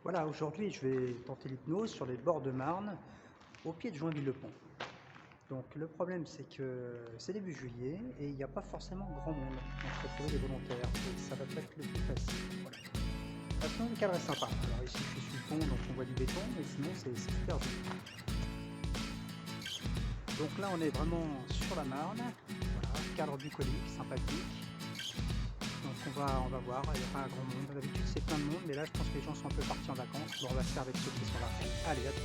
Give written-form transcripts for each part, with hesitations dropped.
Voilà, aujourd'hui je vais tenter l'hypnose sur les bords de Marne, au pied de Joinville-le-Pont. Donc le problème c'est que c'est début juillet et il n'y a pas forcément grand monde. Donc il faut trouver des volontaires et ça va pas être le plus facile. Voilà. Sinon le cadre est sympa. Alors ici je suis sur le pont donc on voit du béton, mais sinon c'est super joli. Donc là on est vraiment sur la Marne, voilà, cadre bucolique, sympathique. Donc on va voir, il n'y a pas un grand monde. D'habitude c'est plein de monde, mais là je pense que les gens sont un peu partis en vacances. Bon, on va faire avec ceux qui sont là. Allez, à tout.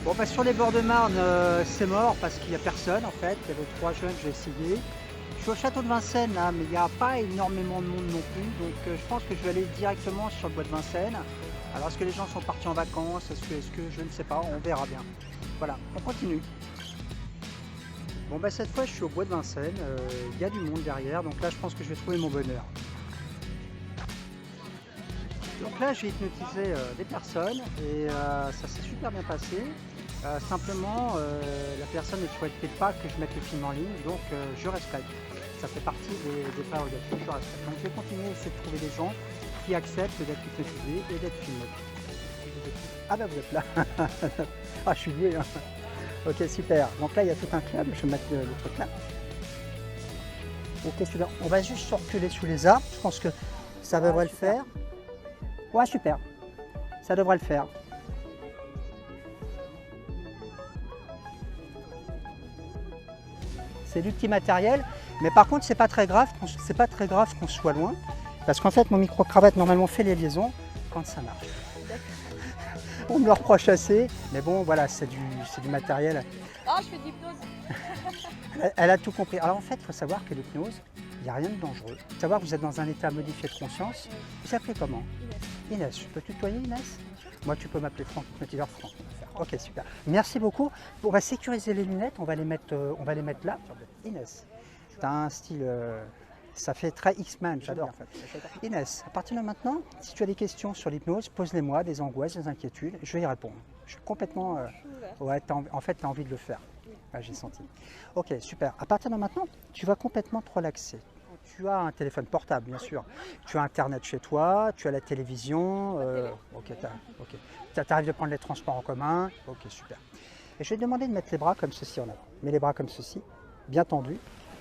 Bon bah sur les bords de Marne c'est mort parce qu'il n'y a personne en fait, il y avait 3 jeunes, j'ai essayé. Je suis au château de Vincennes là, mais il n'y a pas énormément de monde non plus, donc je pense que je vais aller directement sur le bois de Vincennes. Alors est-ce que les gens sont partis en vacances, est-ce que je ne sais pas, on verra bien. Voilà, on continue. Bon bah cette fois je suis au bois de Vincennes, il y a du monde derrière, donc là je pense que je vais trouver mon bonheur. Donc là j'ai hypnotisé des personnes et ça s'est super bien passé. Simplement, la personne ne souhaitait pas que je mette le film en ligne, donc je respecte. Ça fait partie des prérogatives, je respecte. Donc je vais continuer à essayer de trouver des gens qui acceptent d'être hypnotisés et d'être filmés. Ah bah vous êtes là. Ah je suis doué. Hein. Ok super. Donc là il y a tout un club, je vais mettre le truc là. Ok super. On va juste circuler sous les arbres, je pense que ça devrait le faire. Ouais super. Ça devrait le faire. C'est du petit matériel, mais par contre c'est pas très grave qu'on soit loin, parce qu'en fait mon micro-cravate normalement fait les liaisons quand ça marche. On me le reproche assez, mais bon voilà, c'est du matériel. Oh, je fais de l'hypnose. Elle a tout compris. Alors en fait, il faut savoir que l'hypnose, il n'y a rien de dangereux. Il faut savoir que vous êtes dans un état modifié de conscience. Vous s'appelez comment? Inès. Inès, je peux tutoyer Inès? Moi tu peux m'appeler Franck, hypnotiseur Franck. Ok super. Merci beaucoup. On va sécuriser les lunettes, on va les mettre là. Inès, tu as un style, ça fait très X-Men, j'adore. Inès, à partir de maintenant, si tu as des questions sur l'hypnose, pose-les-moi, des angoisses, des inquiétudes, je vais y répondre. Je suis complètement... ouais, en fait, tu as envie de le faire. Ouais, j'ai senti. Ok, super. À partir de maintenant, tu vas complètement te relaxer. Tu as un téléphone portable, bien sûr. Tu as Internet chez toi, tu as la télévision. Ok, tu arrives de prendre les transports en commun. Ok, super. Et je vais te demander de mettre les bras comme ceci en avant. Mets les bras comme ceci, bien tendus.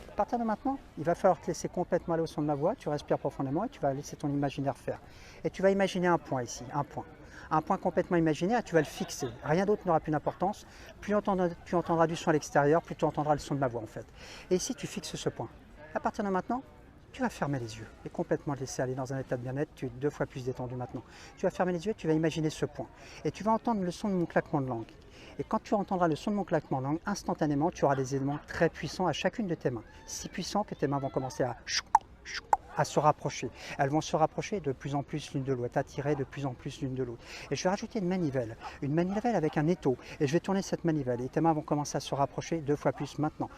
À partir de maintenant, il va falloir te laisser complètement aller au son de ma voix. Tu respires profondément et tu vas laisser ton imaginaire faire. Et tu vas imaginer un point ici, un point. Un point complètement imaginaire et tu vas le fixer. Rien d'autre n'aura plus d'importance. Plus tu entendras du son à l'extérieur, plus tu entendras le son de ma voix en fait. Et ici, tu fixes ce point. À partir de maintenant, tu vas fermer les yeux et complètement te laisser aller dans un état de bien-être. Tu es 2 fois plus détendu maintenant. Tu vas fermer les yeux et tu vas imaginer ce point. Et tu vas entendre le son de mon claquement de langue. Et quand tu entendras le son de mon claquement de langue, instantanément, tu auras des éléments très puissants à chacune de tes mains. Si puissants que tes mains vont commencer à se rapprocher. Elles vont se rapprocher de plus en plus l'une de l'autre, attirer de plus en plus l'une de l'autre. Et je vais rajouter une manivelle avec un étau. Et je vais tourner cette manivelle et tes mains vont commencer à se rapprocher 2 fois plus maintenant.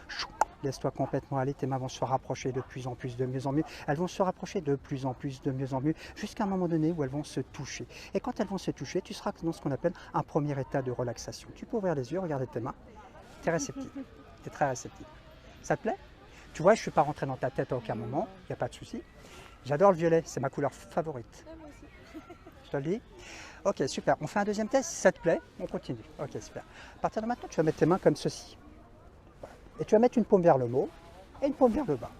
Laisse-toi complètement aller, tes mains vont se rapprocher de plus en plus, de mieux en mieux. Elles vont se rapprocher de plus en plus, de mieux en mieux, jusqu'à un moment donné où elles vont se toucher. Et quand elles vont se toucher, tu seras dans ce qu'on appelle un premier état de relaxation. Tu peux ouvrir les yeux, regarder tes mains. Tu es réceptif, tu es très réceptif. Ça te plaît? Tu vois, je ne suis pas rentré dans ta tête à aucun moment, il n'y a pas de souci. J'adore le violet, c'est ma couleur favorite. Moi aussi. Je te le dis? Ok, super. On fait un deuxième test, si ça te plaît, on continue. Ok, super. À partir de maintenant, tu vas mettre tes mains comme ceci. Et tu vas mettre une paume vers le haut et une paume vers le bas.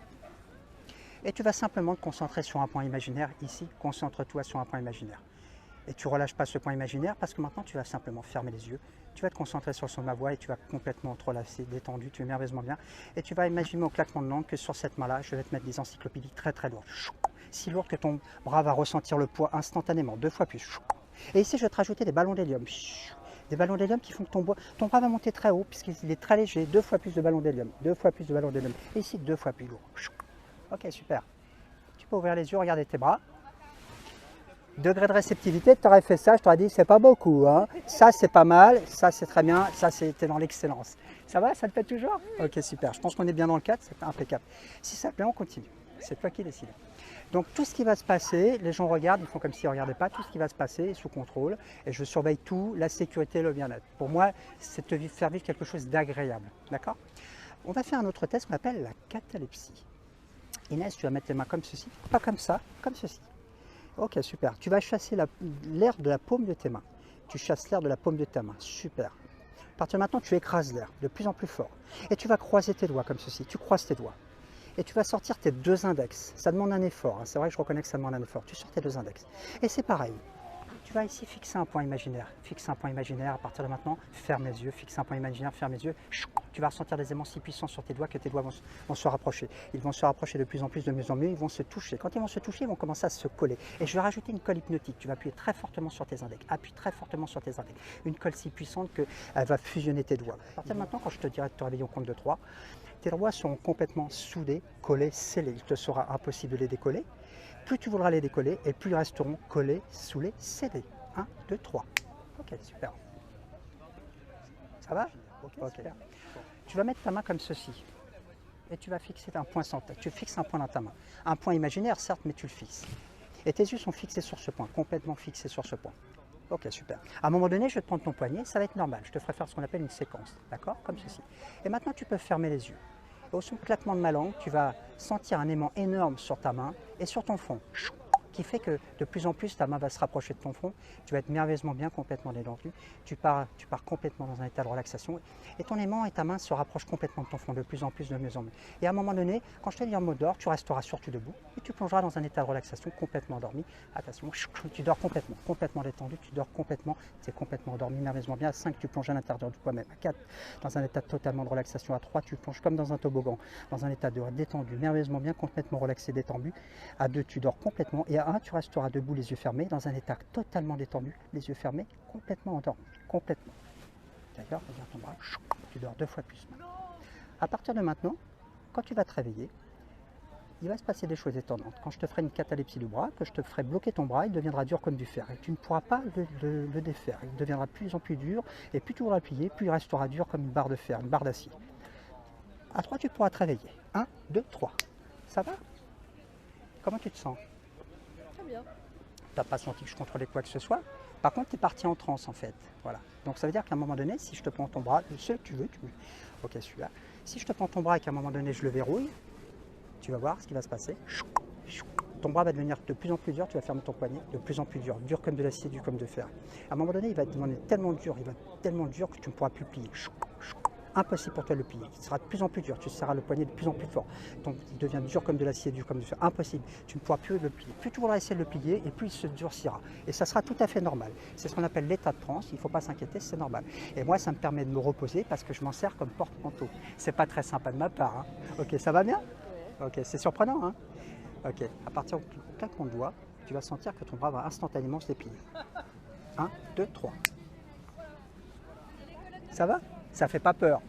Et tu vas simplement te concentrer sur un point imaginaire ici. Concentre-toi sur un point imaginaire. Et tu ne relâches pas ce point imaginaire parce que maintenant tu vas simplement fermer les yeux. Tu vas te concentrer sur le son de ma voix et tu vas complètement te relâcher, détendu, tu es merveilleusement bien. Et tu vas imaginer au claquement de langue que sur cette main-là, je vais te mettre des encyclopédies très très lourdes. Si lourdes que ton bras va ressentir le poids instantanément, 2 fois plus. Et ici, je vais te rajouter des ballons d'hélium. Des ballons d'hélium qui font que ton bras va monter très haut puisqu'il est très léger. 2 fois plus de ballons d'hélium. 2 fois plus de ballons d'hélium. Et ici, 2 fois plus lourd. Ok, super. Tu peux ouvrir les yeux, regarder tes bras. Degré de réceptivité, tu aurais fait ça, je t'aurais dit c'est pas beaucoup. Hein. Ça c'est pas mal, ça c'est très bien, ça c'était dans l'excellence. Ça va, ça te plaît toujours? Ok, super. Je pense qu'on est bien dans le cadre, c'est impeccable. Si ça te plaît, on continue. C'est toi qui décides. Donc tout ce qui va se passer, les gens regardent, ils font comme s'ils ne regardaient pas, tout ce qui va se passer est sous contrôle et je surveille tout, la sécurité, le bien-être. Pour moi, c'est te faire vivre quelque chose d'agréable, d'accord? On va faire un autre test qu'on appelle la catalepsie. Inès, tu vas mettre tes mains comme ceci, pas comme ça, comme ceci. Ok, super. Tu vas chasser l'air de la paume de tes mains. Tu chasses l'air de la paume de ta main. Super. À partir de maintenant, tu écrases l'air de plus en plus fort. Et tu vas croiser tes doigts comme ceci. Tu croises tes doigts. Et tu vas sortir tes deux index. Ça demande un effort. Hein. C'est vrai que je reconnais que ça demande un effort. Tu sors tes deux index. Et c'est pareil. Tu vas ici fixer un point imaginaire. Fixe un point imaginaire à partir de maintenant. Ferme les yeux. Fixe un point imaginaire. Ferme les yeux. Tu vas ressentir des aimants si puissants sur tes doigts que tes doigts vont se rapprocher. Ils vont se rapprocher de plus en plus, de mieux en mieux. Ils vont se toucher. Quand ils vont se toucher, ils vont commencer à se coller. Et je vais rajouter une colle hypnotique. Tu vas appuyer très fortement sur tes index. Appuie très fortement sur tes index. Une colle si puissante qu'elle va fusionner tes doigts. À partir de maintenant, quand je te dirai de te réveiller au compte de 3, tes doigts seront complètement soudés, collés, scellés. Il te sera impossible de les décoller. Plus tu voudras les décoller et plus ils resteront collés, soudés, scellés. 1, 2, 3. Ok, super. Ça va? Ok. Super. Tu vas mettre ta main comme ceci. Et tu vas fixer un point sans tête. Tu fixes un point dans ta main. Un point imaginaire, certes, mais tu le fixes. Et tes yeux sont fixés sur ce point, complètement fixés sur ce point. Ok, super. À un moment donné, je vais te prendre ton poignet, ça va être normal. Je te ferai faire ce qu'on appelle une séquence, d'accord? Comme ceci. Et maintenant, tu peux fermer les yeux. Et au son claquement de ma langue, tu vas sentir un aimant énorme sur ta main et sur ton front, qui fait que de plus en plus ta main va se rapprocher de ton front, tu vas être merveilleusement bien, complètement détendu, tu pars complètement dans un état de relaxation et ton aimant et ta main se rapprochent complètement de ton front, de plus en plus, de mieux en mieux. Et à un moment donné, quand je te dis en mode d'or, tu resteras surtout debout et tu plongeras dans un état de relaxation complètement endormi. Attention, tu dors complètement, complètement détendu, tu dors complètement, tu es complètement endormi, merveilleusement bien. À 5, tu plonges à l'intérieur de toi-même. À 4, dans un état totalement de relaxation. À 3, tu plonges comme dans un toboggan, dans un état de détendu, merveilleusement bien, complètement relaxé, détendu. À 2, tu dors complètement. Et à 1, tu resteras debout, les yeux fermés, dans un état totalement détendu, les yeux fermés, complètement endormi, complètement. D'ailleurs, regarde ton bras, tu dors 2 fois plus. À partir de maintenant, quand tu vas te réveiller, il va se passer des choses étonnantes. Quand je te ferai une catalepsie du bras, que je te ferai bloquer ton bras, il deviendra dur comme du fer. Et tu ne pourras pas le défaire. Il deviendra de plus en plus dur. Et plus tu voudras appuyer, plus il restera dur comme une barre de fer, une barre d'acier. À 3, tu pourras te réveiller. 1, 2, 3. Ça va? Comment tu te sens? Très bien. Tu n'as pas senti que je contrôlais quoi que ce soit. Par contre, tu es parti en transe en fait. Voilà. Donc ça veut dire qu'à un moment donné, si je te prends ton bras, celui que tu veux. Ok, celui-là. Si je te prends ton bras et qu'à un moment donné, je le verrouille, tu vas voir ce qui va se passer. Ton bras va devenir de plus en plus dur, tu vas fermer ton poignet, de plus en plus dur, dur comme de l'acier, dur comme de fer. À un moment donné, il va devenir tellement dur, que tu ne pourras plus le plier. Impossible pour toi de le plier. Il sera de plus en plus dur, tu serras le poignet de plus en plus fort. Donc il devient dur comme de l'acier, dur comme de fer. Impossible, tu ne pourras plus le plier. Plus tu voudras essayer de le plier, et plus il se durcira. Et ça sera tout à fait normal. C'est ce qu'on appelle l'état de transe, il ne faut pas s'inquiéter, c'est normal. Et moi, ça me permet de me reposer parce que je m'en sers comme porte-manteau. C'est pas très sympa de ma part. Hein. Ok, ça va bien? Ok, c'est surprenant. Hein. Ok, à partir du claquement de doigts, tu vas sentir que ton bras va instantanément se déplier. 1, 2, 3. Ça va? Ça fait pas peur.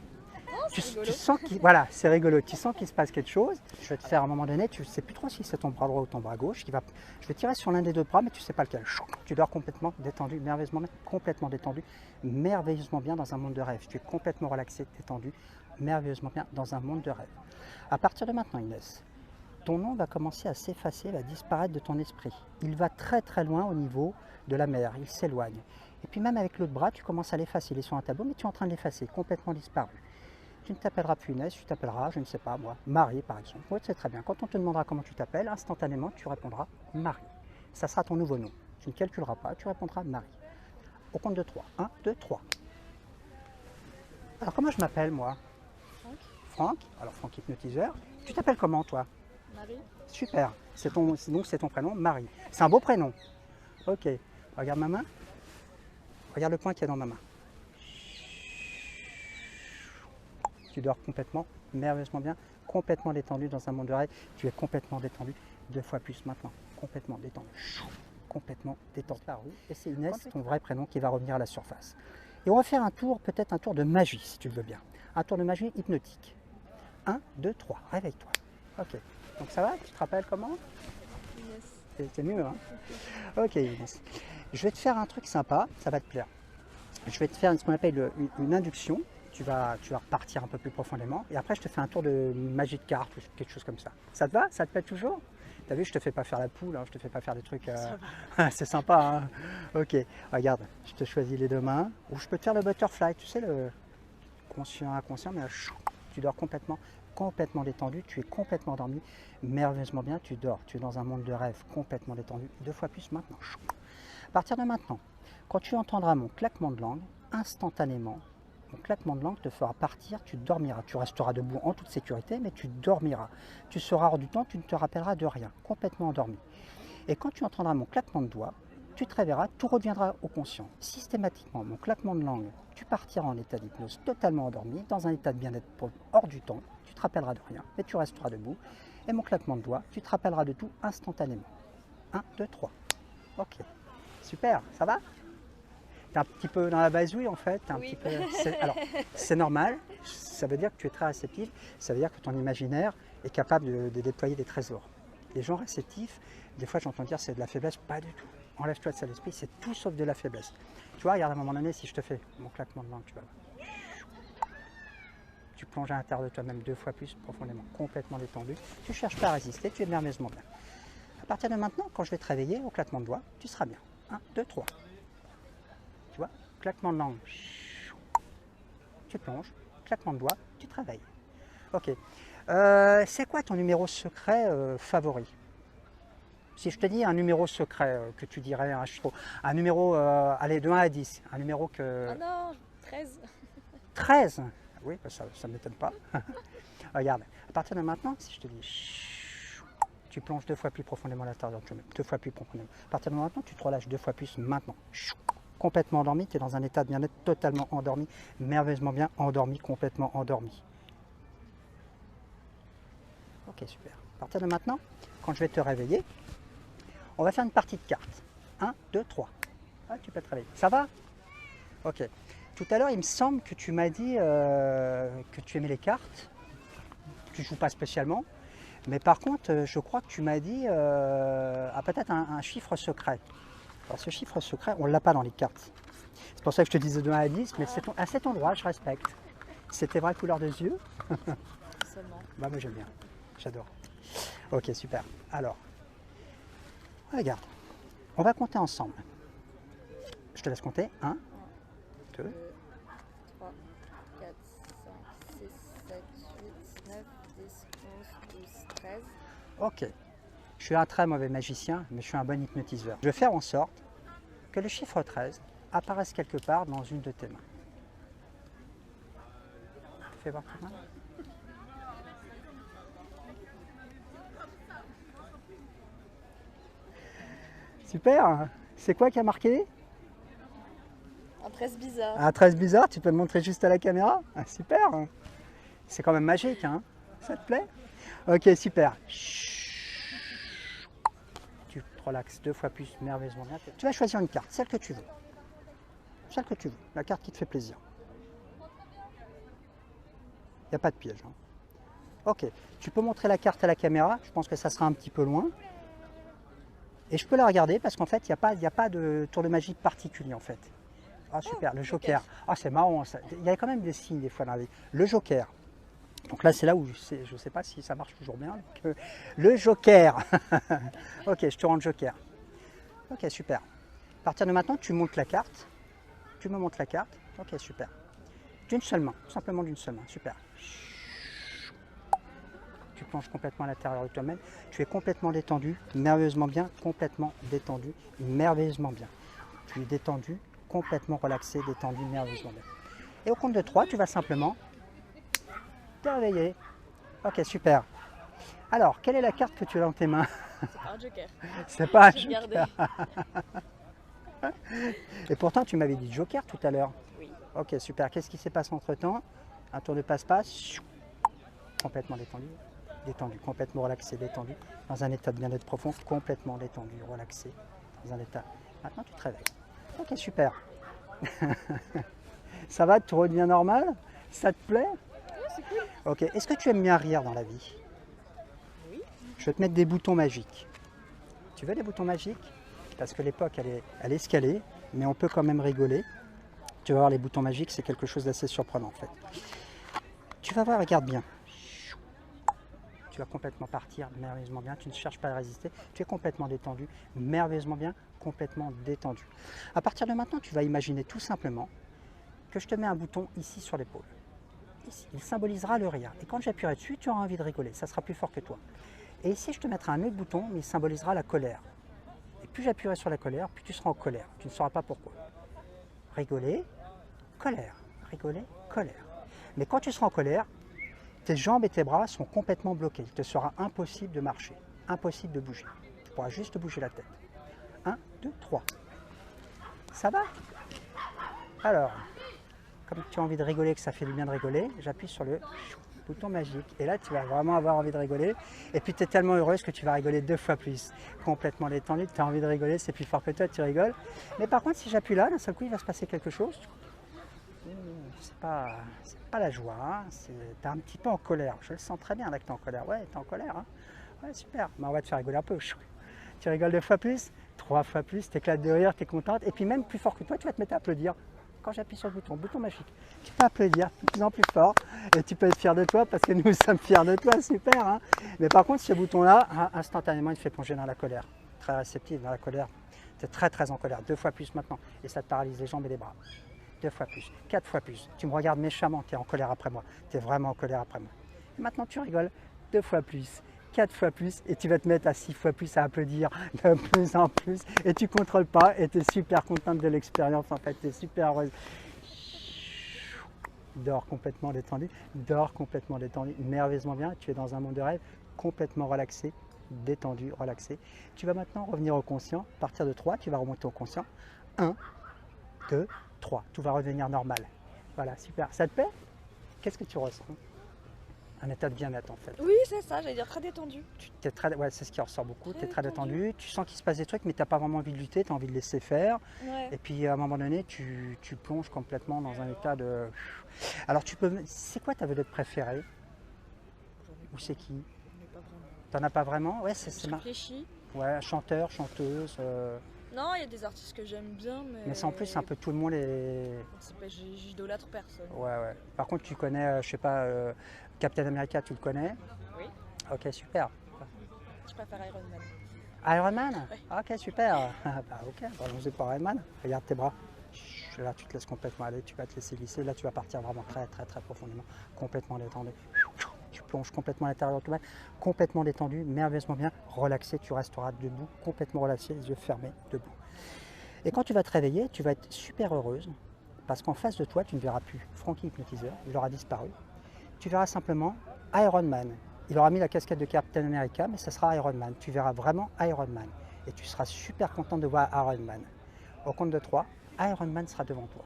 Tu sens qu'il, voilà, c'est rigolo. Tu sens qu'il se passe quelque chose. Je vais te faire à un moment donné, tu ne sais plus trop si c'est ton bras droit ou ton bras gauche. Je vais tirer sur l'un des deux bras, mais tu ne sais pas lequel. Tu dors complètement détendu, merveilleusement bien, complètement détendu, merveilleusement bien dans un monde de rêve. Tu es complètement relaxé, détendu, merveilleusement bien dans un monde de rêve. À partir de maintenant, Inès, ton nom va commencer à s'effacer, va disparaître de ton esprit. Il va très très loin au niveau de la mer, il s'éloigne. Et puis même avec l'autre bras, tu commences à l'effacer. Il est sur un tableau, mais tu es en train de l'effacer, complètement disparu. Tu ne t'appelleras plus Inès, tu t'appelleras, je ne sais pas moi, Marie par exemple. Oui, c'est très bien. Quand on te demandera comment tu t'appelles, instantanément, tu répondras Marie. Ça sera ton nouveau nom. Tu ne calculeras pas, tu répondras Marie. Au compte de 3. 1, 2, 3. Alors comment je m'appelle moi? Franck. Franck. Alors Franck hypnotiseur. Tu t'appelles comment toi? Marie. Super. Donc c'est ton prénom, Marie. C'est un beau prénom. Ok. Regarde ma main. Regarde le point qu'il y a dans ma main. Tu dors complètement, merveilleusement bien, complètement détendu dans un monde de rêve. Tu es complètement détendu, 2 fois plus maintenant. Complètement détendu. Complètement détendu. Et c'est Inès, ton vrai prénom, qui va revenir à la surface. Et on va faire un tour, peut-être un tour de magie, si tu le veux bien. Un tour de magie hypnotique. 1, 2, 3. Réveille-toi. Ok. Donc ça va? Tu te rappelles comment? Inès. C'est mieux, hein? Ok, Inès. Je vais te faire un truc sympa, ça va te plaire. Je vais te faire ce qu'on appelle une induction. Tu vas repartir un peu plus profondément. Et après, je te fais un tour de magie de cartes ou quelque chose comme ça. Ça te va? Ça te plaît toujours? T'as vu, je te fais pas faire la poule, hein, je te fais pas faire des trucs... c'est sympa, hein? Ok, regarde, je te choisis les deux mains. Ou je peux te faire le butterfly, tu sais, le conscient, inconscient, mais tu dors complètement détendu, tu es complètement endormi, merveilleusement bien, tu dors, tu es dans un monde de rêve complètement détendu, 2 fois plus maintenant. À partir de maintenant, quand tu entendras mon claquement de langue, instantanément, mon claquement de langue te fera partir, tu dormiras, tu resteras debout en toute sécurité, mais tu dormiras. Tu seras hors du temps, tu ne te rappelleras de rien, complètement endormi. Et quand tu entendras mon claquement de doigts, tu te réveilleras, tout reviendra au conscient. Systématiquement, mon claquement de langue, tu partiras en état d'hypnose totalement endormi, dans un état de bien-être hors du temps, tu te rappelleras de rien, mais tu resteras debout. Et mon claquement de doigts, tu te rappelleras de tout instantanément. 1, 2, 3. Ok, super, ça va? T'es un petit peu dans la vasouille en fait, Oui. Alors, c'est normal, ça veut dire que tu es très réceptif, ça veut dire que ton imaginaire est capable de déployer des trésors. Les gens réceptifs, des fois j'entends dire c'est de la faiblesse, pas du tout. Enlève-toi de ça l'esprit, c'est tout sauf de la faiblesse. Tu vois, regarde à un moment donné, si je te fais mon claquement de langue, tu vas voir. Tu plonges à l'intérieur de toi-même 2 fois plus profondément, complètement détendu. Tu ne cherches pas à résister, tu es merveilleusement bien. À partir de maintenant, quand je vais te réveiller au claquement de doigts, tu seras bien. 1, 2, 3. Tu vois, claquement de langue, tu plonges, claquement de doigts, tu te réveilles. Ok. C'est quoi ton numéro secret favori? Si je te dis un numéro secret que tu dirais, un numéro, allez, de 1 à 10, un numéro que... Oh non, 13. 13. Oui, bah ça ne m'étonne pas. Regarde, à partir de maintenant, si je te dis, tu plonges 2 fois plus profondément à l'intérieur, 2 fois plus profondément. À partir de maintenant, tu te relâches 2 fois plus maintenant. Complètement endormi, tu es dans un état de bien-être totalement endormi, merveilleusement bien endormi, complètement endormi. Ok, super. À partir de maintenant, quand je vais te réveiller, on va faire une partie de cartes. 1, 2, 3. Ah, tu peux te réveiller. Ça va? Ok. Tout à l'heure, il me semble que tu m'as dit que tu aimais les cartes. Tu ne joues pas spécialement. Mais par contre, je crois que tu m'as dit peut-être un chiffre secret. Alors ce chiffre secret, on ne l'a pas dans les cartes. C'est pour ça que je te disais de 1 à 10, mais c'est ton droit, je respecte. C'est tes vraies couleurs des yeux. Seulement. Bah, moi j'aime bien, j'adore. Ok, super. Alors, regarde, on va compter ensemble. Je te laisse compter. 1, 2, 2, 3, 4, 5, 6, 7, 8, 9, 10, 11, 12, 13. ok. Je suis un très mauvais magicien, mais je suis un bon hypnotiseur. Je vais faire en sorte que le chiffre 13 apparaisse quelque part dans une de tes mains. Fais voir ta main. Super. C'est quoi qui a marqué? Un 13 bizarre. Un 13 bizarre, tu peux le montrer juste à la caméra? Ah, super. C'est quand même magique, hein? Ça te plaît? Ok, super. Tu te relaxes 2 fois plus merveilleusement bien. Tu vas choisir une carte, celle que tu veux. Celle que tu veux, la carte qui te fait plaisir. Il n'y a pas de piège. Hein. Ok, tu peux montrer la carte à la caméra, je pense que ça sera un petit peu loin. Et je peux la regarder parce qu'en fait, il n'y a pas de tour de magie particulier en fait. Ah super, le joker. Ah c'est marrant, ça. Il y a quand même des signes des fois dans la vie. Le joker. Donc là, c'est là où je ne sais pas si ça marche toujours bien. Donc, le joker. Ok, je te rends le joker. Ok, super. À partir de maintenant, tu montes la carte. Tu me montres la carte. Ok, super. D'une seule main, simplement d'une seule main. Super. Tu plonges complètement à l'intérieur de toi-même. Tu es complètement détendu, merveilleusement bien, complètement détendu, merveilleusement bien. Tu es détendu, complètement relaxé, détendu, merveilleusement bien. Et au compte de 3, tu vas simplement te réveiller. Ok, super. Alors, quelle est la carte que tu as dans tes mains? C'est pas un joker. C'est pas un J'ai joker. regardé. Et pourtant, tu m'avais dit joker tout à l'heure. Oui. Ok, super. Qu'est-ce qui s'est passé entre-temps? Un tour de passe-passe. Complètement détendu. Détendu, complètement relaxé, détendu. Dans un état de bien-être profond, complètement détendu, relaxé. Dans un état... Maintenant, tu te réveilles. Ok, super. Ça va, tu redeviens normal? Ça te plaît? Oui, c'est cool. Ok, est-ce que tu aimes bien rire dans la vie? Oui. Je vais te mettre des boutons magiques. Tu veux des boutons magiques? Parce que l'époque, elle est escalée, mais on peut quand même rigoler. Tu vas voir, les boutons magiques, c'est quelque chose d'assez surprenant en fait. Tu vas voir, regarde bien. Tu vas complètement partir, merveilleusement bien. Tu ne cherches pas à résister. Tu es complètement détendu, merveilleusement bien, complètement détendu. À partir de maintenant, tu vas imaginer tout simplement que je te mets un bouton ici sur l'épaule. Ici, il symbolisera le rire. Et quand j'appuierai dessus, tu auras envie de rigoler. Ça sera plus fort que toi. Et ici, je te mettrai un autre bouton, mais il symbolisera la colère. Et plus j'appuierai sur la colère, plus tu seras en colère. Tu ne sauras pas pourquoi. Rigoler, colère. Rigoler, colère. Mais quand tu seras en colère, tes jambes et tes bras sont complètement bloqués. Il te sera impossible de marcher, impossible de bouger. Tu pourras juste bouger la tête. 1, 2, 3. Ça va? Alors, comme tu as envie de rigoler, que ça fait du bien de rigoler, j'appuie sur le bouton magique. Et là, tu vas vraiment avoir envie de rigoler. Et puis, tu es tellement heureuse que tu vas rigoler 2 fois plus. Complètement détendu, tu as envie de rigoler, c'est plus fort que toi, tu rigoles. Mais par contre, si j'appuie là, d'un seul coup, il va se passer quelque chose. C'est pas la joie, hein. Tu es un petit peu en colère. Je le sens très bien là que tu es en colère. Ouais, tu es en colère. Hein. Ouais, super. Mais on va te faire rigoler un peu. Tu rigoles 2 fois plus, 3 fois plus, tu éclates de rire, tu es contente. Et puis même plus fort que toi, tu vas te mettre à applaudir. Quand j'appuie sur le bouton magique, tu peux applaudir de plus en plus fort. Et tu peux être fier de toi parce que nous sommes fiers de toi, super. Hein. Mais par contre, ce bouton-là, instantanément, il te fait plonger dans la colère. Très réceptif dans la colère. Tu es très très en colère. 2 fois plus maintenant. Et ça te paralyse les jambes et les bras. 2 fois plus, 4 fois plus. Tu me regardes méchamment, tu es en colère après moi. Tu es vraiment en colère après moi. Et maintenant, tu rigoles 2 fois plus, 4 fois plus, et tu vas te mettre à 6 fois plus à applaudir de plus en plus. Et tu ne contrôles pas, et tu es super contente de l'expérience, en fait. Tu es super heureuse. Dors complètement détendu, merveilleusement bien. Tu es dans un monde de rêve, complètement relaxé, détendu, relaxé. Tu vas maintenant revenir au conscient. À partir de 3, tu vas remonter au conscient. 1, 2, 3, tout va redevenir normal. Voilà, super. Ça te plaît? Qu'est-ce que tu ressens? Un état de bien-être en fait. Oui, c'est ça, j'allais dire très détendu. Ouais, c'est ce qui ressort beaucoup, tu es très détendu. détendu, tu sens qu'il se passe des trucs mais tu n'as pas vraiment envie de lutter, tu as envie de laisser faire. Ouais. Et puis à un moment donné, tu plonges complètement dans un état de... Alors tu peux... C'est quoi ta vedette préférée? Ou c'est qui? Pas vraiment. T'en as pas vraiment? Ouais, c'est Je réfléchis. Ouais, chanteur, chanteuse... Non, il y a des artistes que j'aime bien, mais Mais en plus, c'est un peu tout le monde est... J'idolâtre personne. Ouais, ouais. Par contre, tu connais, je sais pas, Captain America, tu le connais? Oui. Ok, super. Je préfère Iron Man. Iron Man? Ouais. Ok, super. Bah, ok, allons-y pour Iron Man. Regarde tes bras. Là, tu te laisses complètement aller, tu vas te laisser glisser. Là, tu vas partir vraiment très, très, très profondément, complètement détendu. Tu plonges complètement à l'intérieur de toi, complètement détendu, merveilleusement bien, relaxé. Tu resteras debout, complètement relaxé, les yeux fermés, debout. Et quand tu vas te réveiller, tu vas être super heureuse parce qu'en face de toi, tu ne verras plus Francky Hypnotiseur, il aura disparu. Tu verras simplement Iron Man. Il aura mis la casquette de Captain America, mais ça sera Iron Man. Tu verras vraiment Iron Man. Et tu seras super content de voir Iron Man. Au compte de 3, Iron Man sera devant toi.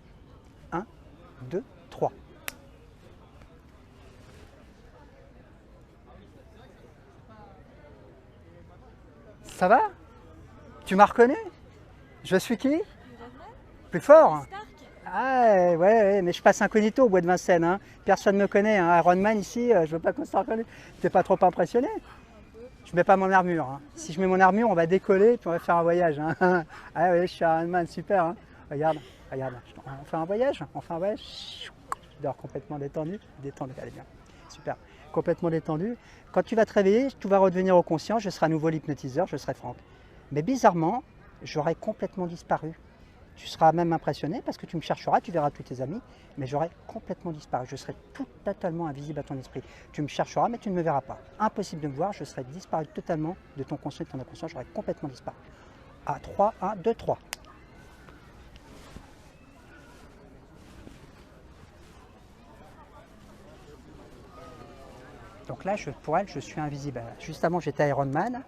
1, 2, 3. Ça va? Tu m'as reconnu? Je suis qui? Plus fort? Ah ouais, mais je passe incognito au bois de Vincennes. Hein. Personne ne me connaît. Hein. Iron Man ici, je veux pas qu'on soit reconnu. T'es pas trop impressionné? Je mets pas mon armure. Hein. Si je mets mon armure, on va décoller puis on va faire un voyage. Hein. Ah ouais, je suis Iron Man, super. Hein. Regarde, regarde. On fait un voyage? On fait un voyage? Je dors complètement détendu. Détendu, allez bien. Super. Complètement détendu. Quand tu vas te réveiller, tout va redevenir au conscient. Je serai à nouveau l'hypnotiseur, je serai Franck. Mais bizarrement, j'aurai complètement disparu. Tu seras même impressionné parce que tu me chercheras, tu verras tous tes amis, mais j'aurai complètement disparu. Je serai totalement invisible à ton esprit. Tu me chercheras, mais tu ne me verras pas. Impossible de me voir, je serai disparu totalement de ton conscient et de ton inconscient, j'aurai complètement disparu. À 3, 1, 2, 3. Donc là, pour elle, je suis invisible. Juste avant, j'étais Iron Man.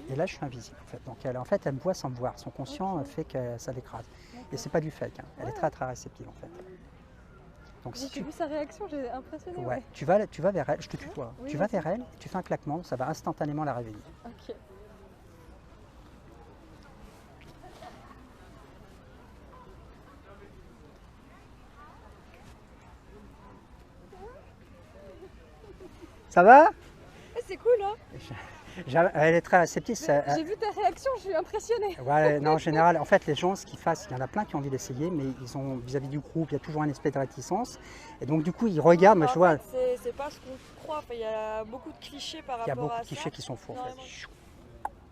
Et là, je suis invisible en fait. Donc elle me voit sans me voir. Son conscient fait que ça l'écrase. Et c'est pas du fake. Hein. Elle est très très réceptive en fait. Donc si J'ai vu sa réaction, j'ai impressionné. Ouais. Tu vas vers elle, je te tutoie. Oui, tu vas vers elle, tu fais un claquement, ça va instantanément la réveiller. Ok. Ça va? C'est cool, hein? Elle est très réceptive. J'ai vu ta réaction, je suis impressionnée. Ouais, non, en général, en fait, les gens, ce qu'ils fassent, il y en a plein qui ont envie d'essayer, mais ils ont vis-à-vis du groupe, il y a toujours un esprit de réticence. Et donc, du coup, ils regardent. Non, je vois. C'est pas ce qu'on croit. Enfin, il y a beaucoup de clichés par rapport à ça. Il y a beaucoup de clichés qui sont faux, en fait.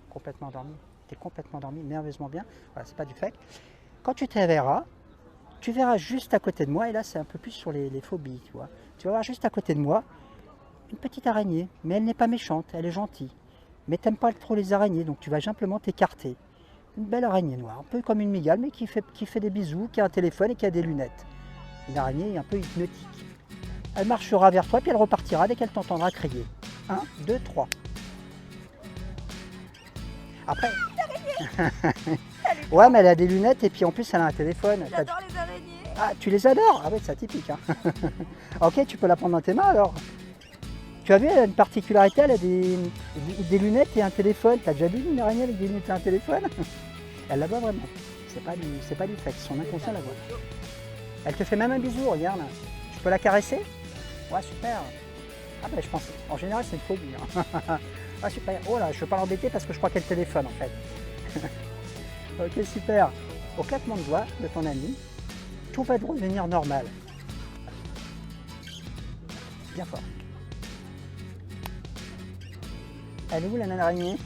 Complètement endormi. Tu es complètement endormi, merveilleusement bien. Voilà, c'est pas du fake. Quand tu te réveilleras, tu verras juste à côté de moi, et là c'est un peu plus sur les phobies, tu vois. Tu vas voir juste à côté de moi une petite araignée, mais elle n'est pas méchante, elle est gentille. Mais t'aimes pas trop les araignées, donc tu vas simplement t'écarter. Une belle araignée noire, un peu comme une mygale, mais qui fait des bisous, qui a un téléphone et qui a des lunettes. Une araignée un peu hypnotique. Elle marchera vers toi, puis elle repartira dès qu'elle t'entendra crier. 1, 2, 3. Après... Ouais, mais elle a des lunettes et puis en plus elle a un téléphone. J'adore les araignées. Ah, tu les adores? Ah oui, c'est atypique. Hein. Ok, tu peux la prendre dans tes mains alors. Tu as vu, elle a une particularité, elle a des lunettes et un téléphone. T'as déjà vu une araignée avec des lunettes et un téléphone? Elle la voit vraiment. C'est pas du fait, son inconscient la voit. Elle te fait même un bisou, regarde. Tu peux la caresser? Ouais, super. Ah ben je pense, en général c'est une phobie. Hein. Ah super. Oh là, je ne veux pas l'embêter parce que je crois qu'elle téléphone en fait. Ok, super. Au claquement de doigts de ton ami, tout va redevenir normal. Bien fort. Elle est où la nana araignée?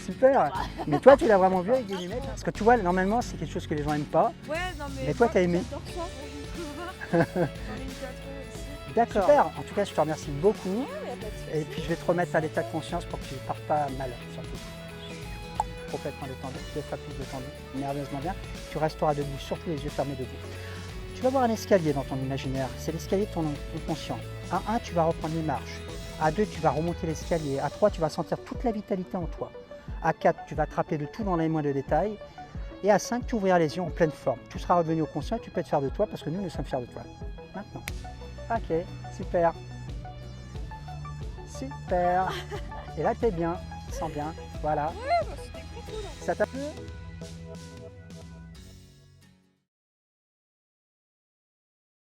Super. Mais toi, tu l'as vraiment vu avec des lunettes? Parce que tu vois, normalement, c'est quelque chose que les gens n'aiment pas. Ouais, non mais. Mais toi, t'as aimé? J'adore ça. J'en ai une tatouage aussi. D'accord. Super. En tout cas, je te remercie beaucoup. Ouais, y a pas de souci. Et puis, je vais te remettre à l'état de conscience pour que tu ne partes pas mal, surtout. Complètement détendu, 2 fois plus détendu, merveilleusement bien. Tu resteras debout, surtout les yeux fermés debout. Tu vas voir un escalier dans ton imaginaire. C'est l'escalier de ton conscient. À 1, tu vas reprendre les marches. À 2, tu vas remonter l'escalier. À 3, tu vas sentir toute la vitalité en toi. À 4, tu vas te rappeler de tout dans les moindres détails. Et à 5, tu ouvriras les yeux en pleine forme. Tu seras revenu au conscient et tu peux être fier de toi parce que nous sommes fiers de toi. Maintenant. Ok, super. Super. Et là, tu es bien. Tu te sens bien. Voilà. Ouais, bah, c'était trop cool. Ça t'a plu?